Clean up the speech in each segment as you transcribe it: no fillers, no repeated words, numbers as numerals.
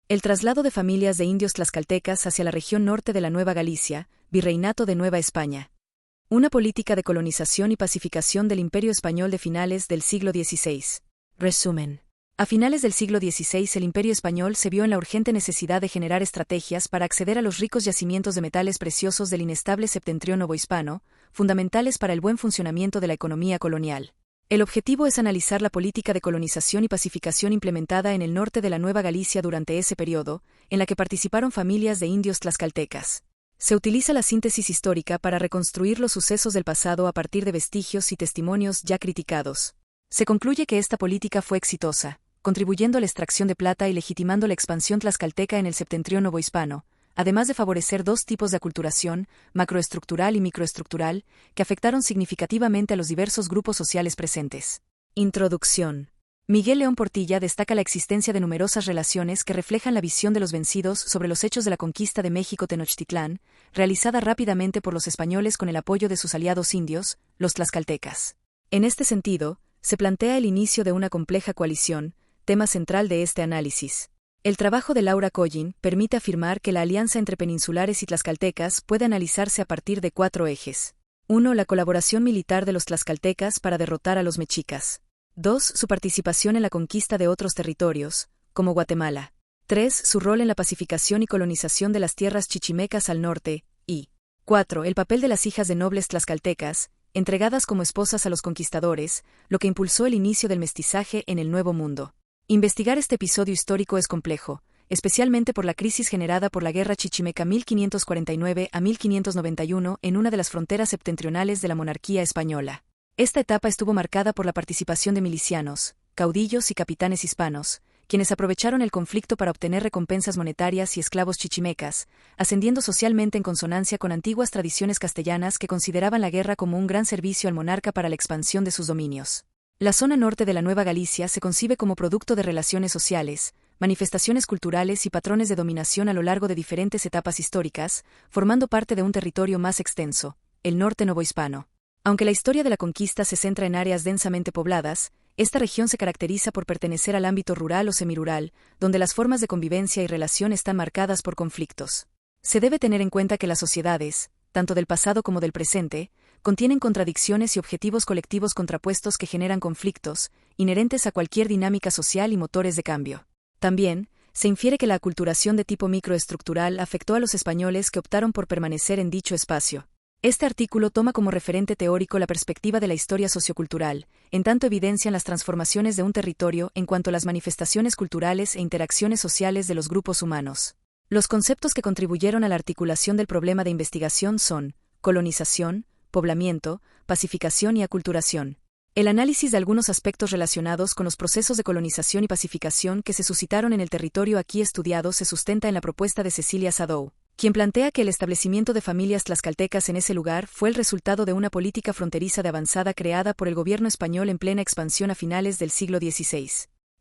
El traslado de familias de indios tlaxcaltecas hacia la región norte de la Nueva Galicia, Virreinato de Nueva España. Una política de colonización y pacificación del Imperio Español de finales del siglo XVI. Resumen. A finales del siglo XVI el Imperio Español se vio en la urgente necesidad de generar estrategias para acceder a los ricos yacimientos de metales preciosos del inestable septentrión novohispano, fundamentales para el buen funcionamiento de la economía colonial. El objetivo es analizar la política de colonización y pacificación implementada en el norte de la Nueva Galicia durante ese periodo, en la que participaron familias de indios tlaxcaltecas. Se utiliza la síntesis histórica para reconstruir los sucesos del pasado a partir de vestigios y testimonios ya criticados. Se concluye que esta política fue exitosa, contribuyendo a la extracción de plata y legitimando la expansión tlaxcalteca en el septentrión novohispano, además de favorecer dos tipos de aculturación, macroestructural y microestructural, que afectaron significativamente a los diversos grupos sociales presentes. Introducción. Miguel León Portilla destaca la existencia de numerosas relaciones que reflejan la visión de los vencidos sobre los hechos de la conquista de México Tenochtitlán, realizada rápidamente por los españoles con el apoyo de sus aliados indios, los tlaxcaltecas. En este sentido, se plantea el inicio de una compleja coalición, tema central de este análisis. El trabajo de Laura Collin permite afirmar que la alianza entre peninsulares y tlaxcaltecas puede analizarse a partir de 4 ejes. 1. La colaboración militar de los tlaxcaltecas para derrotar a los mexicas. 2. Su participación en la conquista de otros territorios, como Guatemala. 3. Su rol en la pacificación y colonización de las tierras chichimecas al norte. Y 4. El papel de las hijas de nobles tlaxcaltecas, entregadas como esposas a los conquistadores, lo que impulsó el inicio del mestizaje en el Nuevo Mundo. Investigar este episodio histórico es complejo, especialmente por la crisis generada por la Guerra Chichimeca 1549 a 1591 en una de las fronteras septentrionales de la monarquía española. Esta etapa estuvo marcada por la participación de milicianos, caudillos y capitanes hispanos, quienes aprovecharon el conflicto para obtener recompensas monetarias y esclavos chichimecas, ascendiendo socialmente en consonancia con antiguas tradiciones castellanas que consideraban la guerra como un gran servicio al monarca para la expansión de sus dominios. La zona norte de la Nueva Galicia se concibe como producto de relaciones sociales, manifestaciones culturales y patrones de dominación a lo largo de diferentes etapas históricas, formando parte de un territorio más extenso, el norte novohispano. Aunque la historia de la conquista se centra en áreas densamente pobladas, esta región se caracteriza por pertenecer al ámbito rural o semirural, donde las formas de convivencia y relación están marcadas por conflictos. Se debe tener en cuenta que las sociedades, tanto del pasado como del presente, contienen contradicciones y objetivos colectivos contrapuestos que generan conflictos, inherentes a cualquier dinámica social y motores de cambio. También, se infiere que la aculturación de tipo microestructural afectó a los españoles que optaron por permanecer en dicho espacio. Este artículo toma como referente teórico la perspectiva de la historia sociocultural, en tanto evidencian las transformaciones de un territorio en cuanto a las manifestaciones culturales e interacciones sociales de los grupos humanos. Los conceptos que contribuyeron a la articulación del problema de investigación son colonización, poblamiento, pacificación y aculturación. El análisis de algunos aspectos relacionados con los procesos de colonización y pacificación que se suscitaron en el territorio aquí estudiado se sustenta en la propuesta de Cecilia Sadow, quien plantea que el establecimiento de familias tlaxcaltecas en ese lugar fue el resultado de una política fronteriza de avanzada creada por el gobierno español en plena expansión a finales del siglo XVI.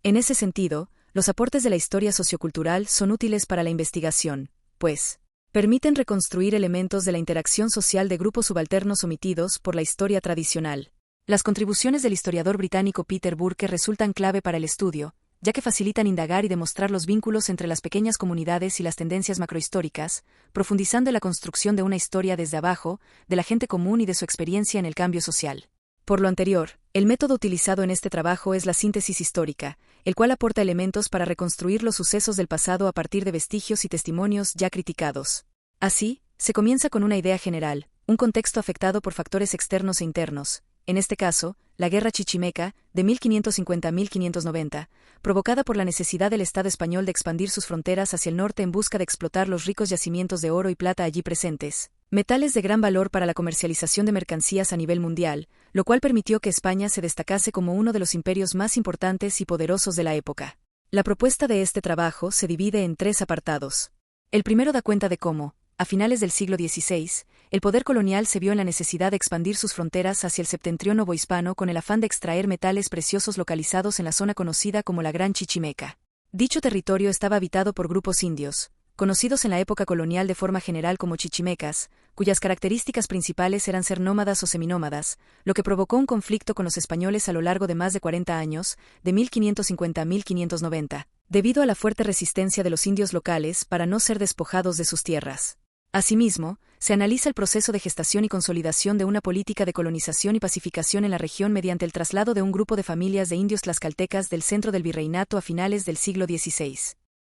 En ese sentido, los aportes de la historia sociocultural son útiles para la investigación, pues permiten reconstruir elementos de la interacción social de grupos subalternos omitidos por la historia tradicional. Las contribuciones del historiador británico Peter Burke resultan clave para el estudio, ya que facilitan indagar y demostrar los vínculos entre las pequeñas comunidades y las tendencias macrohistóricas, profundizando en la construcción de una historia desde abajo, de la gente común y de su experiencia en el cambio social. Por lo anterior, el método utilizado en este trabajo es la síntesis histórica, el cual aporta elementos para reconstruir los sucesos del pasado a partir de vestigios y testimonios ya criticados. Así, se comienza con una idea general, un contexto afectado por factores externos e internos, en este caso, la Guerra Chichimeca, de 1550 a 1590, provocada por la necesidad del Estado español de expandir sus fronteras hacia el norte en busca de explotar los ricos yacimientos de oro y plata allí presentes, metales de gran valor para la comercialización de mercancías a nivel mundial, lo cual permitió que España se destacase como uno de los imperios más importantes y poderosos de la época. La propuesta de este trabajo se divide en 3 apartados. El primero da cuenta de cómo, a finales del siglo XVI, el poder colonial se vio en la necesidad de expandir sus fronteras hacia el septentrión novohispano con el afán de extraer metales preciosos localizados en la zona conocida como la Gran Chichimeca. Dicho territorio estaba habitado por grupos indios, conocidos en la época colonial de forma general como chichimecas, cuyas características principales eran ser nómadas o seminómadas, lo que provocó un conflicto con los españoles a lo largo de más de 40 años, de 1550 a 1590, debido a la fuerte resistencia de los indios locales para no ser despojados de sus tierras. Asimismo, se analiza el proceso de gestación y consolidación de una política de colonización y pacificación en la región mediante el traslado de un grupo de familias de indios tlaxcaltecas del centro del virreinato a finales del siglo XVI.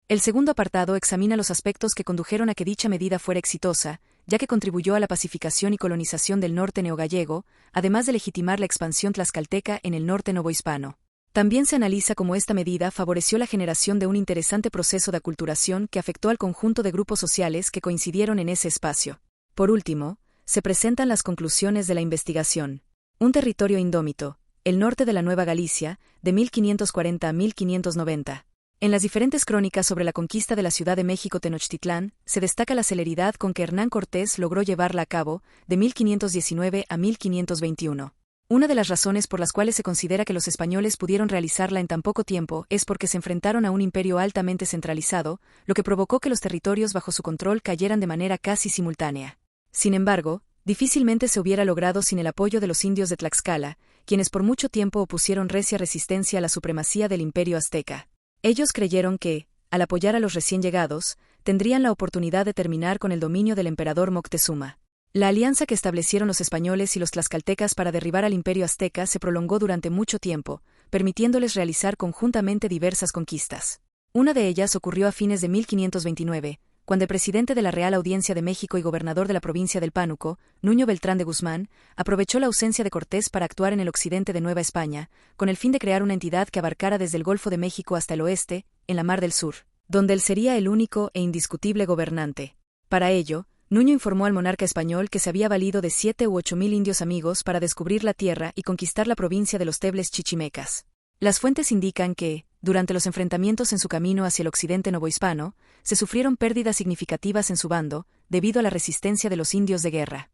El segundo apartado examina los aspectos que condujeron a que dicha medida fuera exitosa, ya que contribuyó a la pacificación y colonización del norte neogallego, además de legitimar la expansión tlaxcalteca en el norte novohispano. También se analiza cómo esta medida favoreció la generación de un interesante proceso de aculturación que afectó al conjunto de grupos sociales que coincidieron en ese espacio. Por último, se presentan las conclusiones de la investigación. Un territorio indómito, el norte de la Nueva Galicia, de 1540 a 1590. En las diferentes crónicas sobre la conquista de la Ciudad de México Tenochtitlán, se destaca la celeridad con que Hernán Cortés logró llevarla a cabo, de 1519 a 1521. Una de las razones por las cuales se considera que los españoles pudieron realizarla en tan poco tiempo es porque se enfrentaron a un imperio altamente centralizado, lo que provocó que los territorios bajo su control cayeran de manera casi simultánea. Sin embargo, difícilmente se hubiera logrado sin el apoyo de los indios de Tlaxcala, quienes por mucho tiempo opusieron recia resistencia a la supremacía del imperio azteca. Ellos creyeron que, al apoyar a los recién llegados, tendrían la oportunidad de terminar con el dominio del emperador Moctezuma. La alianza que establecieron los españoles y los tlaxcaltecas para derribar al imperio azteca se prolongó durante mucho tiempo, permitiéndoles realizar conjuntamente diversas conquistas. Una de ellas ocurrió a fines de 1529, cuando el presidente de la Real Audiencia de México y gobernador de la provincia del Pánuco, Nuño Beltrán de Guzmán, aprovechó la ausencia de Cortés para actuar en el occidente de Nueva España, con el fin de crear una entidad que abarcara desde el Golfo de México hasta el oeste, en la Mar del Sur, donde él sería el único e indiscutible gobernante. Para ello, Nuño informó al monarca español que se había valido de 7 u 8 mil indios amigos para descubrir la tierra y conquistar la provincia de los Tebles chichimecas. Las fuentes indican que, durante los enfrentamientos en su camino hacia el occidente novohispano, se sufrieron pérdidas significativas en su bando, debido a la resistencia de los indios de guerra.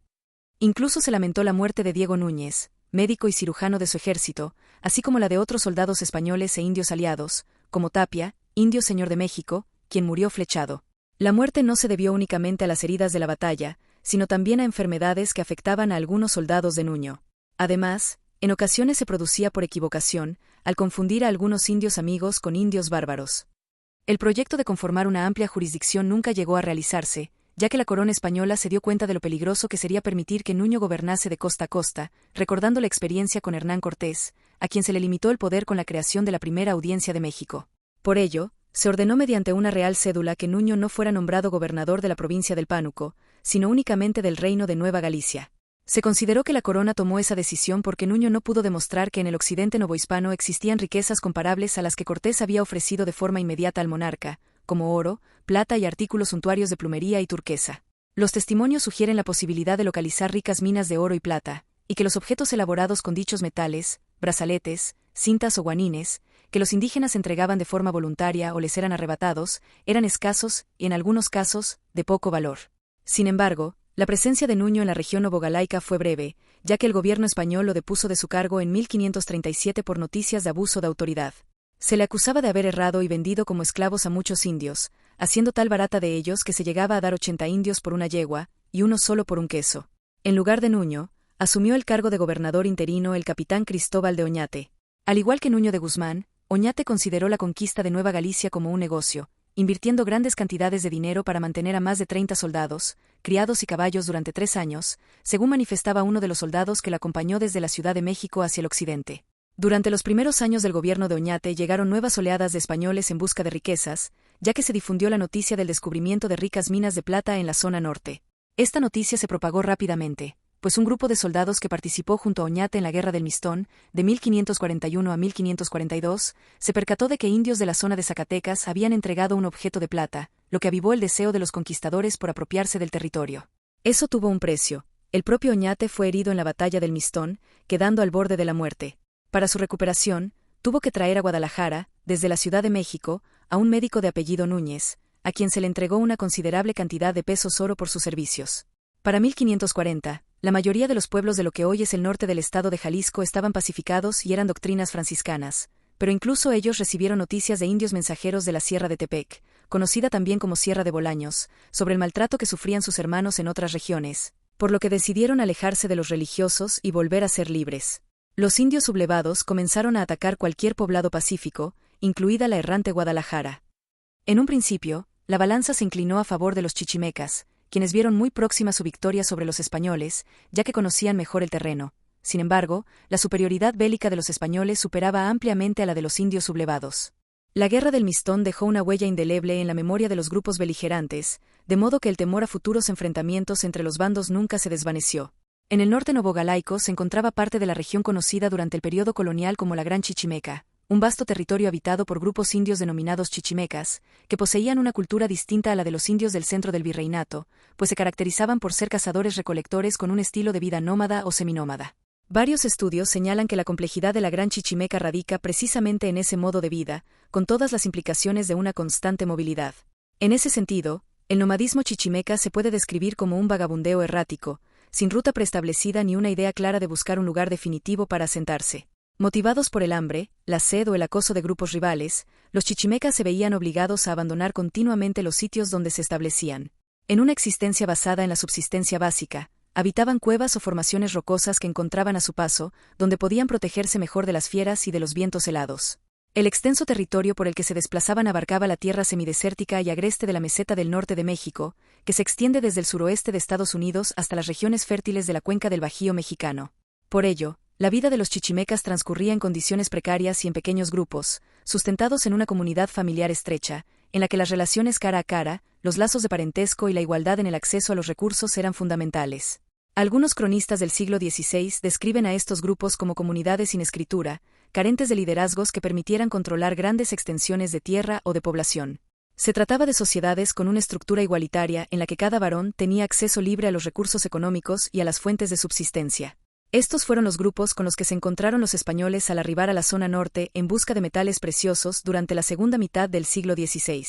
Incluso se lamentó la muerte de Diego Núñez, médico y cirujano de su ejército, así como la de otros soldados españoles e indios aliados, como Tapia, indio señor de México, quien murió flechado. La muerte no se debió únicamente a las heridas de la batalla, sino también a enfermedades que afectaban a algunos soldados de Nuño. Además, en ocasiones se producía por equivocación, al confundir a algunos indios amigos con indios bárbaros. El proyecto de conformar una amplia jurisdicción nunca llegó a realizarse, ya que la corona española se dio cuenta de lo peligroso que sería permitir que Nuño gobernase de costa a costa, recordando la experiencia con Hernán Cortés, a quien se le limitó el poder con la creación de la primera Audiencia de México. Por ello, se ordenó mediante una real cédula que Nuño no fuera nombrado gobernador de la provincia del Pánuco, sino únicamente del reino de Nueva Galicia. Se consideró que la corona tomó esa decisión porque Nuño no pudo demostrar que en el occidente novohispano existían riquezas comparables a las que Cortés había ofrecido de forma inmediata al monarca, como oro, plata y artículos suntuarios de plumería y turquesa. Los testimonios sugieren la posibilidad de localizar ricas minas de oro y plata, y que los objetos elaborados con dichos metales, brazaletes, cintas o guanines, que los indígenas entregaban de forma voluntaria o les eran arrebatados, eran escasos y, en algunos casos, de poco valor. Sin embargo, la presencia de Nuño en la región novogalaica fue breve, ya que el gobierno español lo depuso de su cargo en 1537 por noticias de abuso de autoridad. Se le acusaba de haber errado y vendido como esclavos a muchos indios, haciendo tal barata de ellos que se llegaba a dar 80 indios por una yegua, y uno solo por un queso. En lugar de Nuño, asumió el cargo de gobernador interino el capitán Cristóbal de Oñate. Al igual que Nuño de Guzmán, Oñate consideró la conquista de Nueva Galicia como un negocio, invirtiendo grandes cantidades de dinero para mantener a más de 30 soldados, criados y caballos durante 3 años, según manifestaba uno de los soldados que la acompañó desde la Ciudad de México hacia el occidente. Durante los primeros años del gobierno de Oñate llegaron nuevas oleadas de españoles en busca de riquezas, ya que se difundió la noticia del descubrimiento de ricas minas de plata en la zona norte. Esta noticia se propagó rápidamente, pues un grupo de soldados que participó junto a Oñate en la Guerra del Mistón, de 1541 a 1542, se percató de que indios de la zona de Zacatecas habían entregado un objeto de plata, lo que avivó el deseo de los conquistadores por apropiarse del territorio. Eso tuvo un precio. El propio Oñate fue herido en la batalla del Mistón, quedando al borde de la muerte. Para su recuperación, tuvo que traer a Guadalajara, desde la Ciudad de México, a un médico de apellido Núñez, a quien se le entregó una considerable cantidad de pesos oro por sus servicios. Para 1540, la mayoría de los pueblos de lo que hoy es el norte del estado de Jalisco estaban pacificados y eran doctrinas franciscanas, pero incluso ellos recibieron noticias de indios mensajeros de la Sierra de Tepec, conocida también como Sierra de Bolaños, sobre el maltrato que sufrían sus hermanos en otras regiones, por lo que decidieron alejarse de los religiosos y volver a ser libres. Los indios sublevados comenzaron a atacar cualquier poblado pacífico, incluida la errante Guadalajara. En un principio, la balanza se inclinó a favor de los chichimecas, quienes vieron muy próxima su victoria sobre los españoles, ya que conocían mejor el terreno. Sin embargo, la superioridad bélica de los españoles superaba ampliamente a la de los indios sublevados. La guerra del Mistón dejó una huella indeleble en la memoria de los grupos beligerantes, de modo que el temor a futuros enfrentamientos entre los bandos nunca se desvaneció. En el norte novogalaico se encontraba parte de la región conocida durante el periodo colonial como la Gran Chichimeca, un vasto territorio habitado por grupos indios denominados chichimecas, que poseían una cultura distinta a la de los indios del centro del virreinato, pues se caracterizaban por ser cazadores-recolectores con un estilo de vida nómada o seminómada. Varios estudios señalan que la complejidad de la Gran Chichimeca radica precisamente en ese modo de vida, con todas las implicaciones de una constante movilidad. En ese sentido, el nomadismo chichimeca se puede describir como un vagabundeo errático, sin ruta preestablecida ni una idea clara de buscar un lugar definitivo para asentarse. Motivados por el hambre, la sed o el acoso de grupos rivales, los chichimecas se veían obligados a abandonar continuamente los sitios donde se establecían. En una existencia basada en la subsistencia básica, habitaban cuevas o formaciones rocosas que encontraban a su paso, donde podían protegerse mejor de las fieras y de los vientos helados. El extenso territorio por el que se desplazaban abarcaba la tierra semidesértica y agreste de la meseta del norte de México, que se extiende desde el suroeste de Estados Unidos hasta las regiones fértiles de la cuenca del Bajío mexicano. Por ello, la vida de los chichimecas transcurría en condiciones precarias y en pequeños grupos, sustentados en una comunidad familiar estrecha, en la que las relaciones cara a cara, los lazos de parentesco y la igualdad en el acceso a los recursos eran fundamentales. Algunos cronistas del siglo XVI describen a estos grupos como comunidades sin escritura, carentes de liderazgos que permitieran controlar grandes extensiones de tierra o de población. Se trataba de sociedades con una estructura igualitaria en la que cada varón tenía acceso libre a los recursos económicos y a las fuentes de subsistencia. Estos fueron los grupos con los que se encontraron los españoles al arribar a la zona norte en busca de metales preciosos durante la segunda mitad del siglo XVI.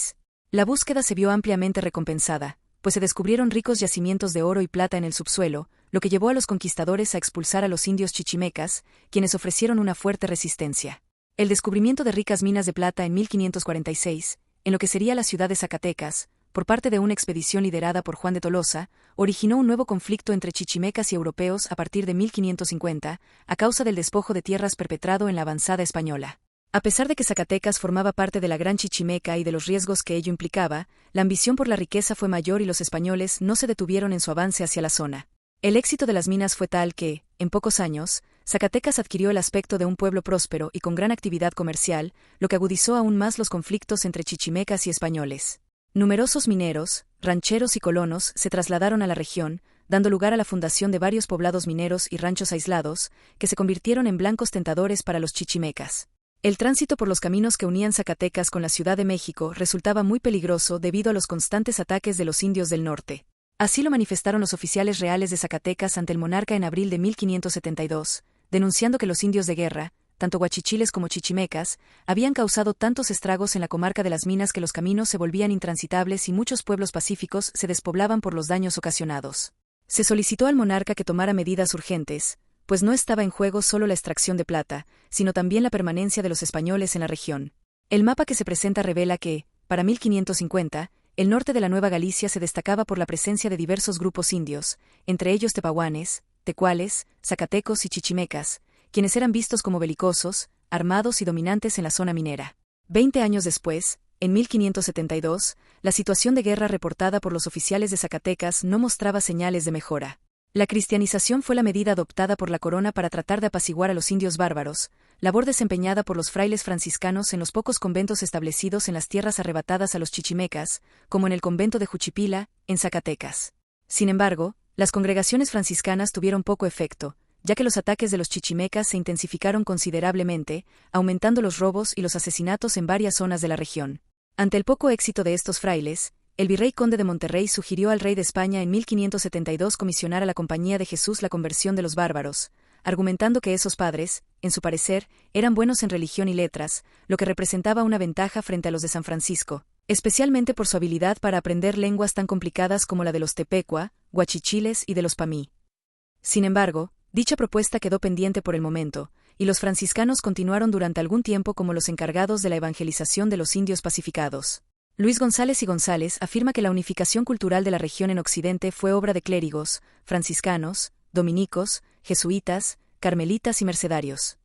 La búsqueda se vio ampliamente recompensada, pues se descubrieron ricos yacimientos de oro y plata en el subsuelo, lo que llevó a los conquistadores a expulsar a los indios chichimecas, quienes ofrecieron una fuerte resistencia. El descubrimiento de ricas minas de plata en 1546, en lo que sería la ciudad de Zacatecas, por parte de una expedición liderada por Juan de Tolosa, originó un nuevo conflicto entre chichimecas y europeos a partir de 1550, a causa del despojo de tierras perpetrado en la avanzada española. A pesar de que Zacatecas formaba parte de la Gran Chichimeca y de los riesgos que ello implicaba, la ambición por la riqueza fue mayor y los españoles no se detuvieron en su avance hacia la zona. El éxito de las minas fue tal que, en pocos años, Zacatecas adquirió el aspecto de un pueblo próspero y con gran actividad comercial, lo que agudizó aún más los conflictos entre chichimecas y españoles. Numerosos mineros, rancheros y colonos se trasladaron a la región, dando lugar a la fundación de varios poblados mineros y ranchos aislados, que se convirtieron en blancos tentadores para los chichimecas. El tránsito por los caminos que unían Zacatecas con la Ciudad de México resultaba muy peligroso debido a los constantes ataques de los indios del norte. Así lo manifestaron los oficiales reales de Zacatecas ante el monarca en abril de 1572, denunciando que los indios de guerra, tanto guachichiles como chichimecas, habían causado tantos estragos en la comarca de las minas que los caminos se volvían intransitables y muchos pueblos pacíficos se despoblaban por los daños ocasionados. Se solicitó al monarca que tomara medidas urgentes, pues no estaba en juego solo la extracción de plata, sino también la permanencia de los españoles en la región. El mapa que se presenta revela que, para 1550, el norte de la Nueva Galicia se destacaba por la presencia de diversos grupos indios, entre ellos tepahuanes, tecuales, zacatecos y chichimecas, quienes eran vistos como belicosos, armados y dominantes en la zona minera. 20 años después, en 1572, la situación de guerra reportada por los oficiales de Zacatecas no mostraba señales de mejora. La cristianización fue la medida adoptada por la corona para tratar de apaciguar a los indios bárbaros, labor desempeñada por los frailes franciscanos en los pocos conventos establecidos en las tierras arrebatadas a los chichimecas, como en el convento de Juchipila, en Zacatecas. Sin embargo, las congregaciones franciscanas tuvieron poco efecto, ya que los ataques de los chichimecas se intensificaron considerablemente, aumentando los robos y los asesinatos en varias zonas de la región. Ante el poco éxito de estos frailes, el virrey conde de Monterrey sugirió al rey de España en 1572 comisionar a la Compañía de Jesús la conversión de los bárbaros, argumentando que esos padres, en su parecer, eran buenos en religión y letras, lo que representaba una ventaja frente a los de San Francisco, especialmente por su habilidad para aprender lenguas tan complicadas como la de los tepecua, guachichiles y de los pamí. Sin embargo, dicha propuesta quedó pendiente por el momento, y los franciscanos continuaron durante algún tiempo como los encargados de la evangelización de los indios pacificados. Luis González y González afirma que la unificación cultural de la región en Occidente fue obra de clérigos, franciscanos, dominicos, jesuitas, carmelitas y mercedarios.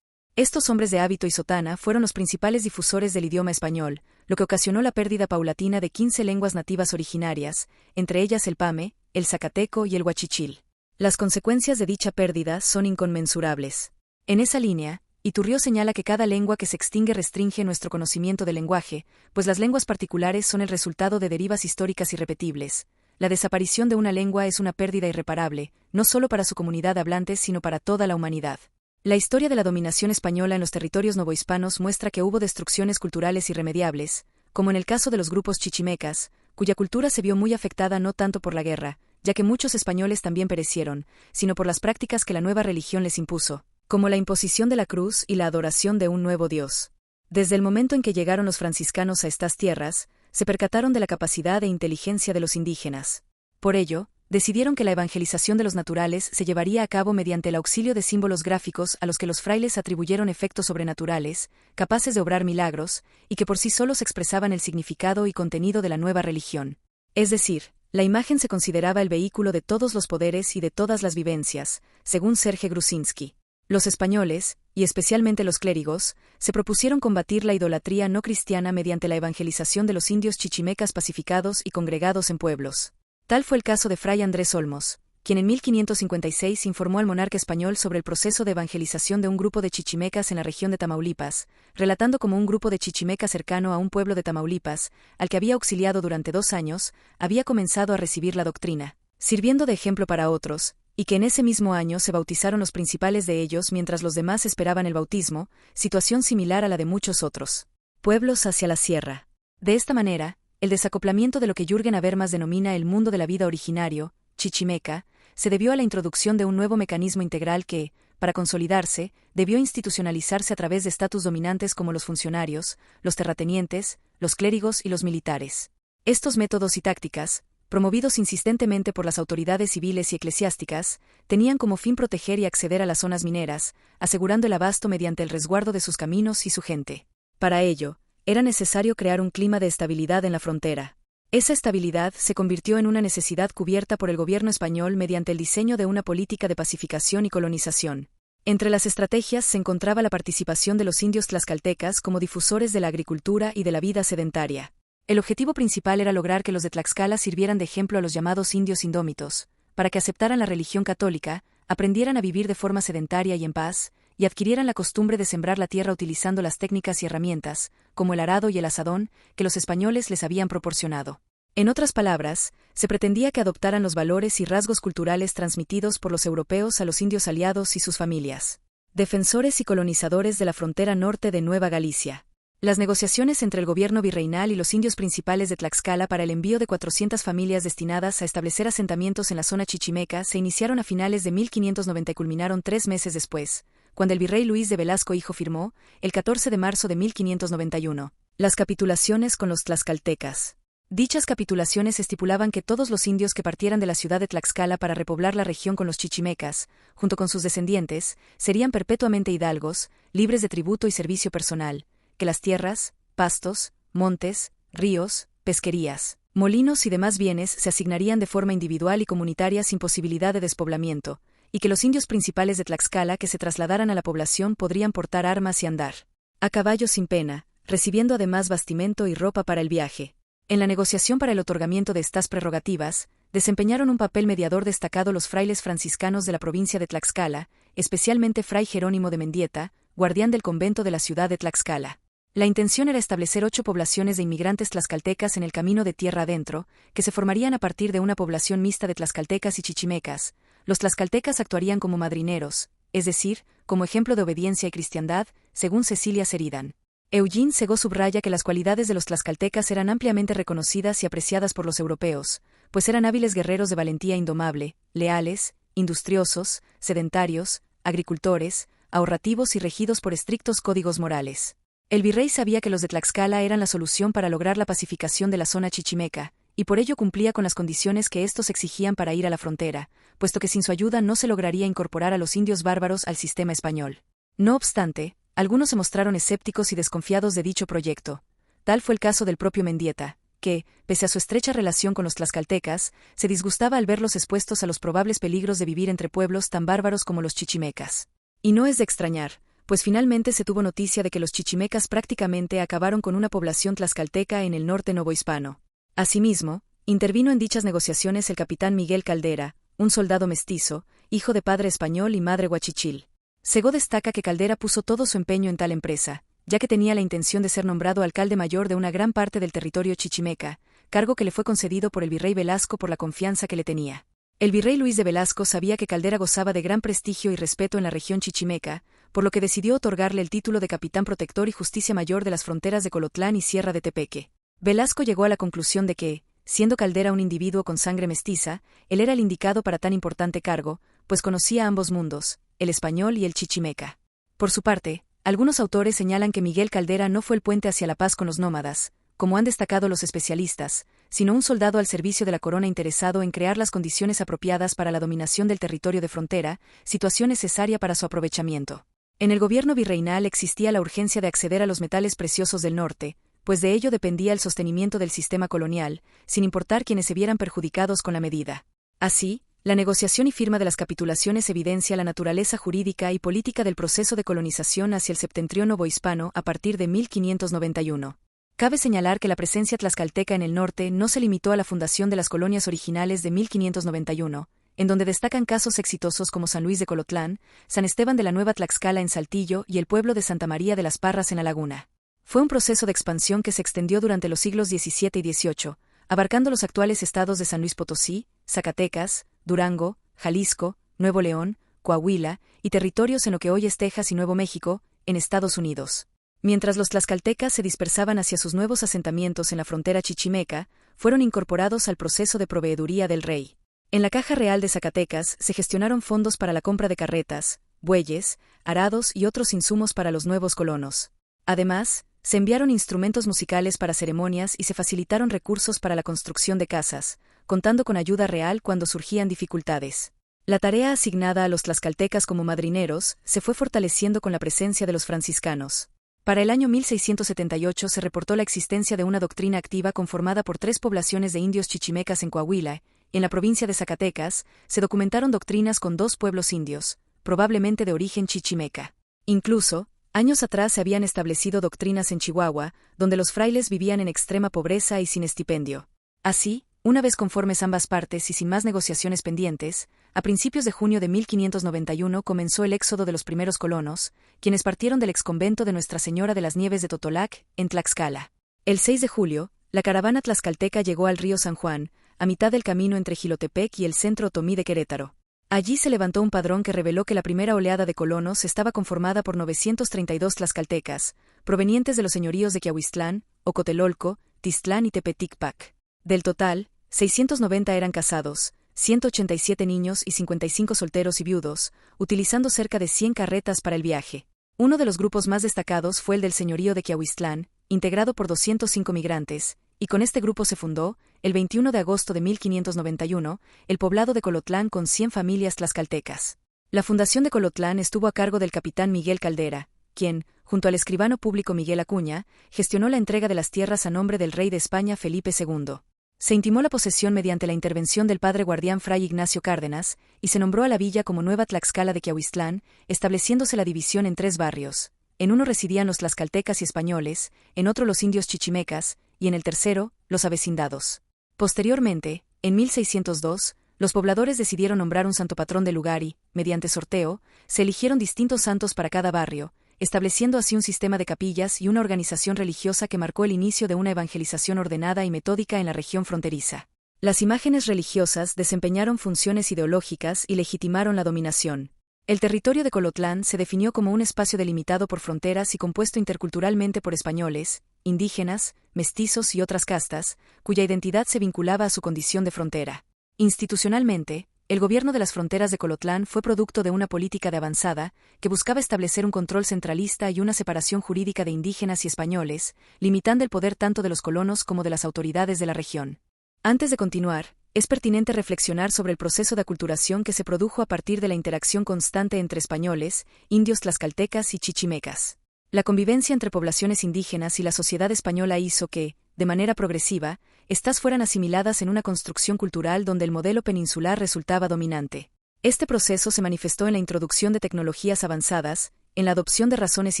Estos hombres de hábito y sotana fueron los principales difusores del idioma español, lo que ocasionó la pérdida paulatina de 15 lenguas nativas originarias, entre ellas el pame, el zacateco y el huachichil. Las consecuencias de dicha pérdida son inconmensurables. En esa línea, Iturrió señala que cada lengua que se extingue restringe nuestro conocimiento del lenguaje, pues las lenguas particulares son el resultado de derivas históricas irrepetibles. La desaparición de una lengua es una pérdida irreparable, no solo para su comunidad hablante sino para toda la humanidad. La historia de la dominación española en los territorios novohispanos muestra que hubo destrucciones culturales irremediables, como en el caso de los grupos chichimecas, cuya cultura se vio muy afectada no tanto por la guerra, ya que muchos españoles también perecieron, sino por las prácticas que la nueva religión les impuso, como la imposición de la cruz y la adoración de un nuevo Dios. Desde el momento en que llegaron los franciscanos a estas tierras, se percataron de la capacidad e inteligencia de los indígenas. Por ello, decidieron que la evangelización de los naturales se llevaría a cabo mediante el auxilio de símbolos gráficos a los que los frailes atribuyeron efectos sobrenaturales, capaces de obrar milagros, y que por sí solos expresaban el significado y contenido de la nueva religión. Es decir, la imagen se consideraba el vehículo de todos los poderes y de todas las vivencias, según Serge Grusinski. Los españoles, y especialmente los clérigos, se propusieron combatir la idolatría no cristiana mediante la evangelización de los indios chichimecas pacificados y congregados en pueblos. Tal fue el caso de Fray Andrés Olmos, quien en 1556 informó al monarca español sobre el proceso de evangelización de un grupo de chichimecas en la región de Tamaulipas, relatando cómo un grupo de chichimecas cercano a un pueblo de Tamaulipas, al que había auxiliado durante 2 años, había comenzado a recibir la doctrina, sirviendo de ejemplo para otros, y que en ese mismo año se bautizaron los principales de ellos mientras los demás esperaban el bautismo, situación similar a la de muchos otros pueblos hacia la sierra. De esta manera, el desacoplamiento de lo que Jürgen Habermas denomina el mundo de la vida originario, chichimeca, se debió a la introducción de un nuevo mecanismo integral que, para consolidarse, debió institucionalizarse a través de estatus dominantes como los funcionarios, los terratenientes, los clérigos y los militares. Estos métodos y tácticas, promovidos insistentemente por las autoridades civiles y eclesiásticas, tenían como fin proteger y acceder a las zonas mineras, asegurando el abasto mediante el resguardo de sus caminos y su gente. Para ello, era necesario crear un clima de estabilidad en la frontera. Esa estabilidad se convirtió en una necesidad cubierta por el gobierno español mediante el diseño de una política de pacificación y colonización. Entre las estrategias se encontraba la participación de los indios tlaxcaltecas como difusores de la agricultura y de la vida sedentaria. El objetivo principal era lograr que los de Tlaxcala sirvieran de ejemplo a los llamados indios indómitos, para que aceptaran la religión católica, aprendieran a vivir de forma sedentaria y en paz, y adquirieran la costumbre de sembrar la tierra utilizando las técnicas y herramientas, como el arado y el azadón, que los españoles les habían proporcionado. En otras palabras, se pretendía que adoptaran los valores y rasgos culturales transmitidos por los europeos a los indios aliados y sus familias. Defensores y colonizadores de la frontera norte de Nueva Galicia. Las negociaciones entre el gobierno virreinal y los indios principales de Tlaxcala para el envío de 400 familias destinadas a establecer asentamientos en la zona chichimeca se iniciaron a finales de 1590 y culminaron 3 meses después, cuando el virrey Luis de Velasco Hijo firmó, el 14 de marzo de 1591, las capitulaciones con los tlaxcaltecas. Dichas capitulaciones estipulaban que todos los indios que partieran de la ciudad de Tlaxcala para repoblar la región con los chichimecas, junto con sus descendientes, serían perpetuamente hidalgos, libres de tributo y servicio personal, que las tierras, pastos, montes, ríos, pesquerías, molinos y demás bienes se asignarían de forma individual y comunitaria sin posibilidad de despoblamiento, y que los indios principales de Tlaxcala que se trasladaran a la población podrían portar armas y andar a caballo sin pena, recibiendo además bastimento y ropa para el viaje. En la negociación para el otorgamiento de estas prerrogativas, desempeñaron un papel mediador destacado los frailes franciscanos de la provincia de Tlaxcala, especialmente Fray Jerónimo de Mendieta, guardián del convento de la ciudad de Tlaxcala. La intención era establecer 8 poblaciones de inmigrantes tlaxcaltecas en el camino de tierra adentro, que se formarían a partir de una población mixta de tlaxcaltecas y chichimecas. Los tlaxcaltecas actuarían como madrineros, es decir, como ejemplo de obediencia y cristiandad, según Cecilia Sheridan. Eugene Segó subraya que las cualidades de los tlaxcaltecas eran ampliamente reconocidas y apreciadas por los europeos, pues eran hábiles guerreros de valentía indomable, leales, industriosos, sedentarios, agricultores, ahorrativos y regidos por estrictos códigos morales. El virrey sabía que los de Tlaxcala eran la solución para lograr la pacificación de la zona chichimeca, y por ello cumplía con las condiciones que estos exigían para ir a la frontera, puesto que sin su ayuda no se lograría incorporar a los indios bárbaros al sistema español. No obstante, algunos se mostraron escépticos y desconfiados de dicho proyecto. Tal fue el caso del propio Mendieta, que, pese a su estrecha relación con los tlaxcaltecas, se disgustaba al verlos expuestos a los probables peligros de vivir entre pueblos tan bárbaros como los chichimecas. Y no es de extrañar, pues finalmente se tuvo noticia de que los chichimecas prácticamente acabaron con una población tlaxcalteca en el norte novohispano. Asimismo, intervino en dichas negociaciones el capitán Miguel Caldera, un soldado mestizo, hijo de padre español y madre huachichil. Segó destaca que Caldera puso todo su empeño en tal empresa, ya que tenía la intención de ser nombrado alcalde mayor de una gran parte del territorio chichimeca, cargo que le fue concedido por el virrey Velasco por la confianza que le tenía. El virrey Luis de Velasco sabía que Caldera gozaba de gran prestigio y respeto en la región chichimeca, por lo que decidió otorgarle el título de capitán protector y justicia mayor de las fronteras de Colotlán y Sierra de Tepeque. Velasco llegó a la conclusión de que, siendo Caldera un individuo con sangre mestiza, él era el indicado para tan importante cargo, pues conocía ambos mundos, el español y el chichimeca. Por su parte, algunos autores señalan que Miguel Caldera no fue el puente hacia la paz con los nómadas, como han destacado los especialistas, sino un soldado al servicio de la corona interesado en crear las condiciones apropiadas para la dominación del territorio de frontera, situación necesaria para su aprovechamiento. En el gobierno virreinal existía la urgencia de acceder a los metales preciosos del norte, pues de ello dependía el sostenimiento del sistema colonial, sin importar quienes se vieran perjudicados con la medida. Así, la negociación y firma de las capitulaciones evidencia la naturaleza jurídica y política del proceso de colonización hacia el septentrión novohispano a partir de 1591. Cabe señalar que la presencia tlaxcalteca en el norte no se limitó a la fundación de las colonias originales de 1591, en donde destacan casos exitosos como San Luis de Colotlán, San Esteban de la Nueva Tlaxcala en Saltillo y el pueblo de Santa María de las Parras en La Laguna. Fue un proceso de expansión que se extendió durante los siglos XVII y XVIII, abarcando los actuales estados de San Luis Potosí, Zacatecas, Durango, Jalisco, Nuevo León, Coahuila, y territorios en lo que hoy es Texas y Nuevo México, en Estados Unidos. Mientras los tlaxcaltecas se dispersaban hacia sus nuevos asentamientos en la frontera chichimeca, fueron incorporados al proceso de proveeduría del rey. En la Caja Real de Zacatecas se gestionaron fondos para la compra de carretas, bueyes, arados y otros insumos para los nuevos colonos. Además, se enviaron instrumentos musicales para ceremonias y se facilitaron recursos para la construcción de casas, contando con ayuda real cuando surgían dificultades. La tarea asignada a los tlaxcaltecas como madrineros se fue fortaleciendo con la presencia de los franciscanos. Para el año 1678 se reportó la existencia de una doctrina activa conformada por 3 poblaciones de indios chichimecas en Coahuila, y en la provincia de Zacatecas se documentaron doctrinas con 2 pueblos indios, probablemente de origen chichimeca. Incluso, años atrás se habían establecido doctrinas en Chihuahua, donde los frailes vivían en extrema pobreza y sin estipendio. Así, una vez conformes ambas partes y sin más negociaciones pendientes, a principios de junio de 1591 comenzó el éxodo de los primeros colonos, quienes partieron del exconvento de Nuestra Señora de las Nieves de Totolac, en Tlaxcala. El 6 de julio, la caravana tlaxcalteca llegó al río San Juan, a mitad del camino entre Jilotepec y el centro otomí de Querétaro. Allí se levantó un padrón que reveló que la primera oleada de colonos estaba conformada por 932 tlaxcaltecas, provenientes de los señoríos de Quiahuistlán, Ocotelolco, Tiztlán y Tepeticpac. Del total, 690 eran casados, 187 niños y 55 solteros y viudos, utilizando cerca de 100 carretas para el viaje. Uno de los grupos más destacados fue el del señorío de Quiahuistlán, integrado por 205 migrantes, y con este grupo se fundó, el 21 de agosto de 1591, el poblado de Colotlán con 100 familias tlaxcaltecas. La fundación de Colotlán estuvo a cargo del capitán Miguel Caldera, quien, junto al escribano público Miguel Acuña, gestionó la entrega de las tierras a nombre del rey de España Felipe II. Se intimó la posesión mediante la intervención del padre guardián Fray Ignacio Cárdenas, y se nombró a la villa como Nueva Tlaxcala de Quiahuistlán, estableciéndose la división en 3 barrios. En uno residían los tlaxcaltecas y españoles, en otro los indios chichimecas, y en el tercero, los avecindados. Posteriormente, en 1602, los pobladores decidieron nombrar un santo patrón del lugar y, mediante sorteo, se eligieron distintos santos para cada barrio, estableciendo así un sistema de capillas y una organización religiosa que marcó el inicio de una evangelización ordenada y metódica en la región fronteriza. Las imágenes religiosas desempeñaron funciones ideológicas y legitimaron la dominación. El territorio de Colotlán se definió como un espacio delimitado por fronteras y compuesto interculturalmente por españoles, indígenas, mestizos y otras castas, cuya identidad se vinculaba a su condición de frontera. Institucionalmente, el gobierno de las fronteras de Colotlán fue producto de una política de avanzada, que buscaba establecer un control centralista y una separación jurídica de indígenas y españoles, limitando el poder tanto de los colonos como de las autoridades de la región. Antes de continuar, es pertinente reflexionar sobre el proceso de aculturación que se produjo a partir de la interacción constante entre españoles, indios tlaxcaltecas y chichimecas. La convivencia entre poblaciones indígenas y la sociedad española hizo que, de manera progresiva, éstas fueran asimiladas en una construcción cultural donde el modelo peninsular resultaba dominante. Este proceso se manifestó en la introducción de tecnologías avanzadas, en la adopción de razones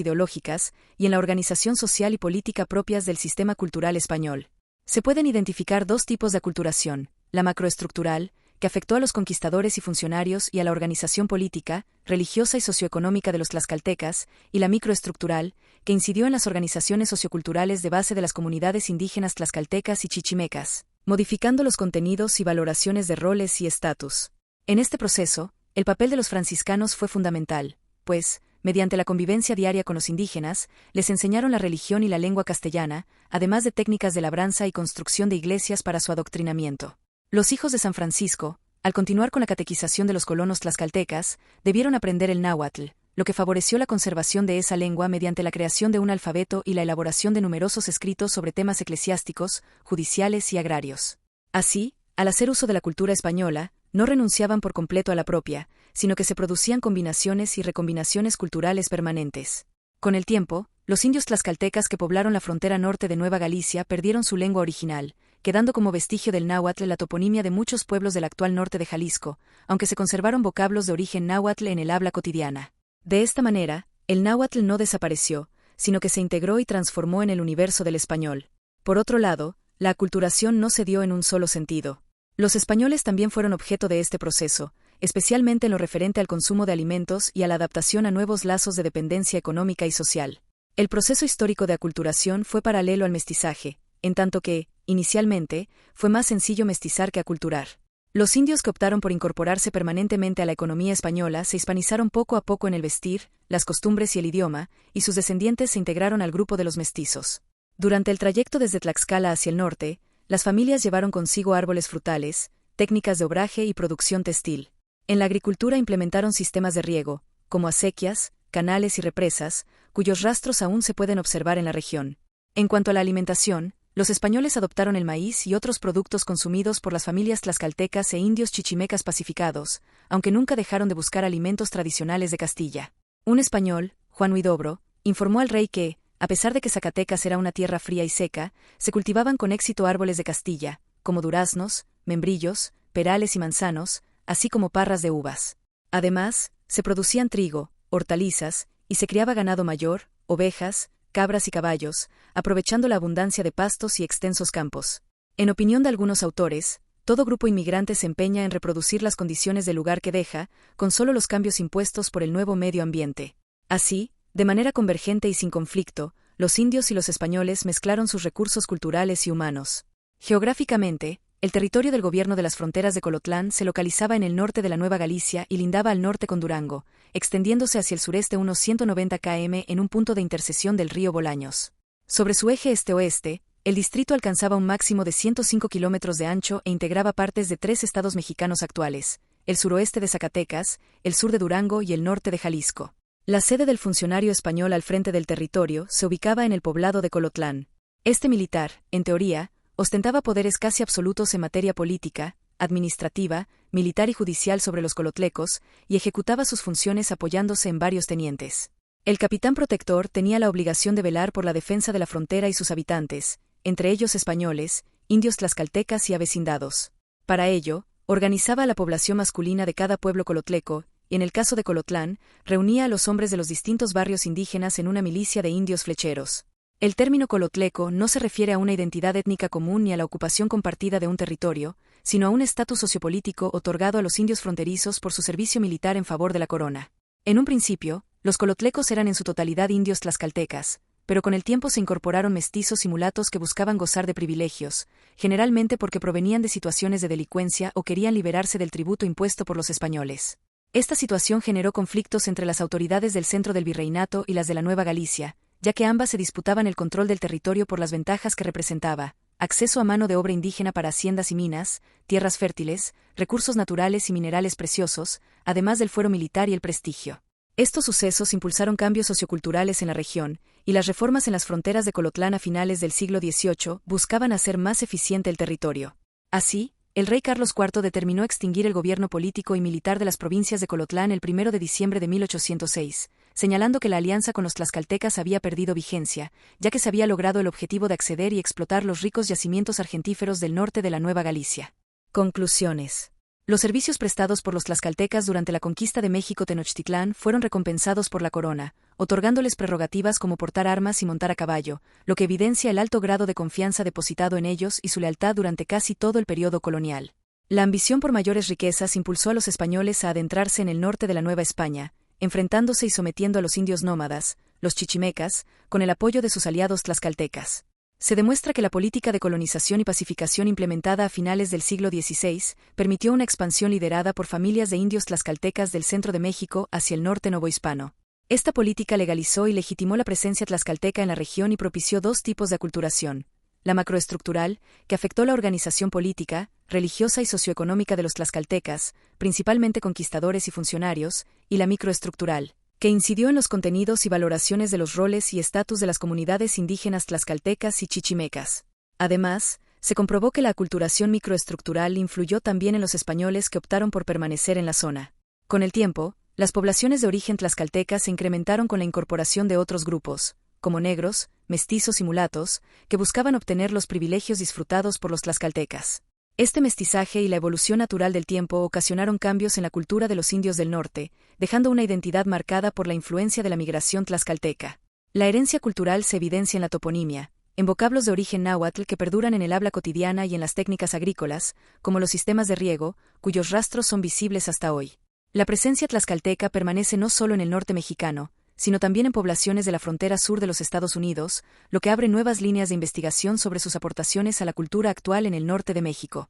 ideológicas y en la organización social y política propias del sistema cultural español. Se pueden identificar dos tipos de aculturación: la macroestructural, que afectó a los conquistadores y funcionarios y a la organización política, religiosa y socioeconómica de los tlaxcaltecas, y la microestructural, que incidió en las organizaciones socioculturales de base de las comunidades indígenas tlaxcaltecas y chichimecas, modificando los contenidos y valoraciones de roles y estatus. En este proceso, el papel de los franciscanos fue fundamental, pues, mediante la convivencia diaria con los indígenas, les enseñaron la religión y la lengua castellana, además de técnicas de labranza y construcción de iglesias para su adoctrinamiento. Los hijos de San Francisco, al continuar con la catequización de los colonos tlaxcaltecas, debieron aprender el náhuatl, lo que favoreció la conservación de esa lengua mediante la creación de un alfabeto y la elaboración de numerosos escritos sobre temas eclesiásticos, judiciales y agrarios. Así, al hacer uso de la cultura española, no renunciaban por completo a la propia, sino que se producían combinaciones y recombinaciones culturales permanentes. Con el tiempo, los indios tlaxcaltecas que poblaron la frontera norte de Nueva Galicia perdieron su lengua original, quedando como vestigio del náhuatl la toponimia de muchos pueblos del actual norte de Jalisco, aunque se conservaron vocablos de origen náhuatl en el habla cotidiana. De esta manera, el náhuatl no desapareció, sino que se integró y transformó en el universo del español. Por otro lado, la aculturación no se dio en un solo sentido. Los españoles también fueron objeto de este proceso, especialmente en lo referente al consumo de alimentos y a la adaptación a nuevos lazos de dependencia económica y social. El proceso histórico de aculturación fue paralelo al mestizaje, en tanto que, inicialmente, fue más sencillo mestizar que aculturar. Los indios que optaron por incorporarse permanentemente a la economía española se hispanizaron poco a poco en el vestir, las costumbres y el idioma, y sus descendientes se integraron al grupo de los mestizos. Durante el trayecto desde Tlaxcala hacia el norte, las familias llevaron consigo árboles frutales, técnicas de obraje y producción textil. En la agricultura implementaron sistemas de riego, como acequias, canales y represas, cuyos rastros aún se pueden observar en la región. En cuanto a la alimentación, los españoles adoptaron el maíz y otros productos consumidos por las familias tlaxcaltecas e indios chichimecas pacificados, aunque nunca dejaron de buscar alimentos tradicionales de Castilla. Un español, Juan Huidobro, informó al rey que, a pesar de que Zacatecas era una tierra fría y seca, se cultivaban con éxito árboles de Castilla, como duraznos, membrillos, perales y manzanos, así como parras de uvas. Además, se producían trigo, hortalizas, y se criaba ganado mayor, ovejas, cabras y caballos, aprovechando la abundancia de pastos y extensos campos. En opinión de algunos autores, todo grupo inmigrante se empeña en reproducir las condiciones del lugar que deja, con solo los cambios impuestos por el nuevo medio ambiente. Así, de manera convergente y sin conflicto, los indios y los españoles mezclaron sus recursos culturales y humanos. Geográficamente, el territorio del gobierno de las fronteras de Colotlán se localizaba en el norte de la Nueva Galicia y lindaba al norte con Durango, extendiéndose hacia el sureste unos 190 km en un punto de intersección del río Bolaños. Sobre su eje este-oeste, el distrito alcanzaba un máximo de 105 kilómetros de ancho e integraba partes de 3 estados mexicanos actuales: el suroeste de Zacatecas, el sur de Durango y el norte de Jalisco. La sede del funcionario español al frente del territorio se ubicaba en el poblado de Colotlán. Este militar, en teoría, ostentaba poderes casi absolutos en materia política, administrativa, militar y judicial sobre los colotlecos, y ejecutaba sus funciones apoyándose en varios tenientes. El capitán protector tenía la obligación de velar por la defensa de la frontera y sus habitantes, entre ellos españoles, indios tlaxcaltecas y avecindados. Para ello, organizaba a la población masculina de cada pueblo colotleco, y en el caso de Colotlán, reunía a los hombres de los distintos barrios indígenas en una milicia de indios flecheros. El término colotleco no se refiere a una identidad étnica común ni a la ocupación compartida de un territorio, sino a un estatus sociopolítico otorgado a los indios fronterizos por su servicio militar en favor de la corona. En un principio, los colotlecos eran en su totalidad indios tlaxcaltecas, pero con el tiempo se incorporaron mestizos y mulatos que buscaban gozar de privilegios, generalmente porque provenían de situaciones de delincuencia o querían liberarse del tributo impuesto por los españoles. Esta situación generó conflictos entre las autoridades del centro del virreinato y las de la Nueva Galicia, ya que ambas se disputaban el control del territorio por las ventajas que representaba: acceso a mano de obra indígena para haciendas y minas, tierras fértiles, recursos naturales y minerales preciosos, además del fuero militar y el prestigio. Estos sucesos impulsaron cambios socioculturales en la región, y las reformas en las fronteras de Colotlán a finales del siglo XVIII buscaban hacer más eficiente el territorio. Así, el rey Carlos IV determinó extinguir el gobierno político y militar de las provincias de Colotlán el 1 de diciembre de 1806, señalando que la alianza con los tlaxcaltecas había perdido vigencia, ya que se había logrado el objetivo de acceder y explotar los ricos yacimientos argentíferos del norte de la Nueva Galicia. Conclusiones. Los servicios prestados por los tlaxcaltecas durante la conquista de México Tenochtitlán fueron recompensados por la corona, otorgándoles prerrogativas como portar armas y montar a caballo, lo que evidencia el alto grado de confianza depositado en ellos y su lealtad durante casi todo el periodo colonial. La ambición por mayores riquezas impulsó a los españoles a adentrarse en el norte de la Nueva España, enfrentándose y sometiendo a los indios nómadas, los chichimecas, con el apoyo de sus aliados tlaxcaltecas. Se demuestra que la política de colonización y pacificación implementada a finales del siglo XVI permitió una expansión liderada por familias de indios tlaxcaltecas del centro de México hacia el norte novohispano. Esta política legalizó y legitimó la presencia tlaxcalteca en la región y propició dos tipos de aculturación: la macroestructural, que afectó la organización política, religiosa y socioeconómica de los tlaxcaltecas, principalmente conquistadores y funcionarios, y la microestructural, que incidió en los contenidos y valoraciones de los roles y estatus de las comunidades indígenas tlaxcaltecas y chichimecas. Además, se comprobó que la aculturación microestructural influyó también en los españoles que optaron por permanecer en la zona. Con el tiempo, las poblaciones de origen tlaxcalteca se incrementaron con la incorporación de otros grupos, como negros, mestizos y mulatos, que buscaban obtener los privilegios disfrutados por los tlaxcaltecas. Este mestizaje y la evolución natural del tiempo ocasionaron cambios en la cultura de los indios del norte, dejando una identidad marcada por la influencia de la migración tlaxcalteca. La herencia cultural se evidencia en la toponimia, en vocablos de origen náhuatl que perduran en el habla cotidiana y en las técnicas agrícolas, como los sistemas de riego, cuyos rastros son visibles hasta hoy. La presencia tlaxcalteca permanece no solo en el norte mexicano, sino también en poblaciones de la frontera sur de los Estados Unidos, lo que abre nuevas líneas de investigación sobre sus aportaciones a la cultura actual en el norte de México.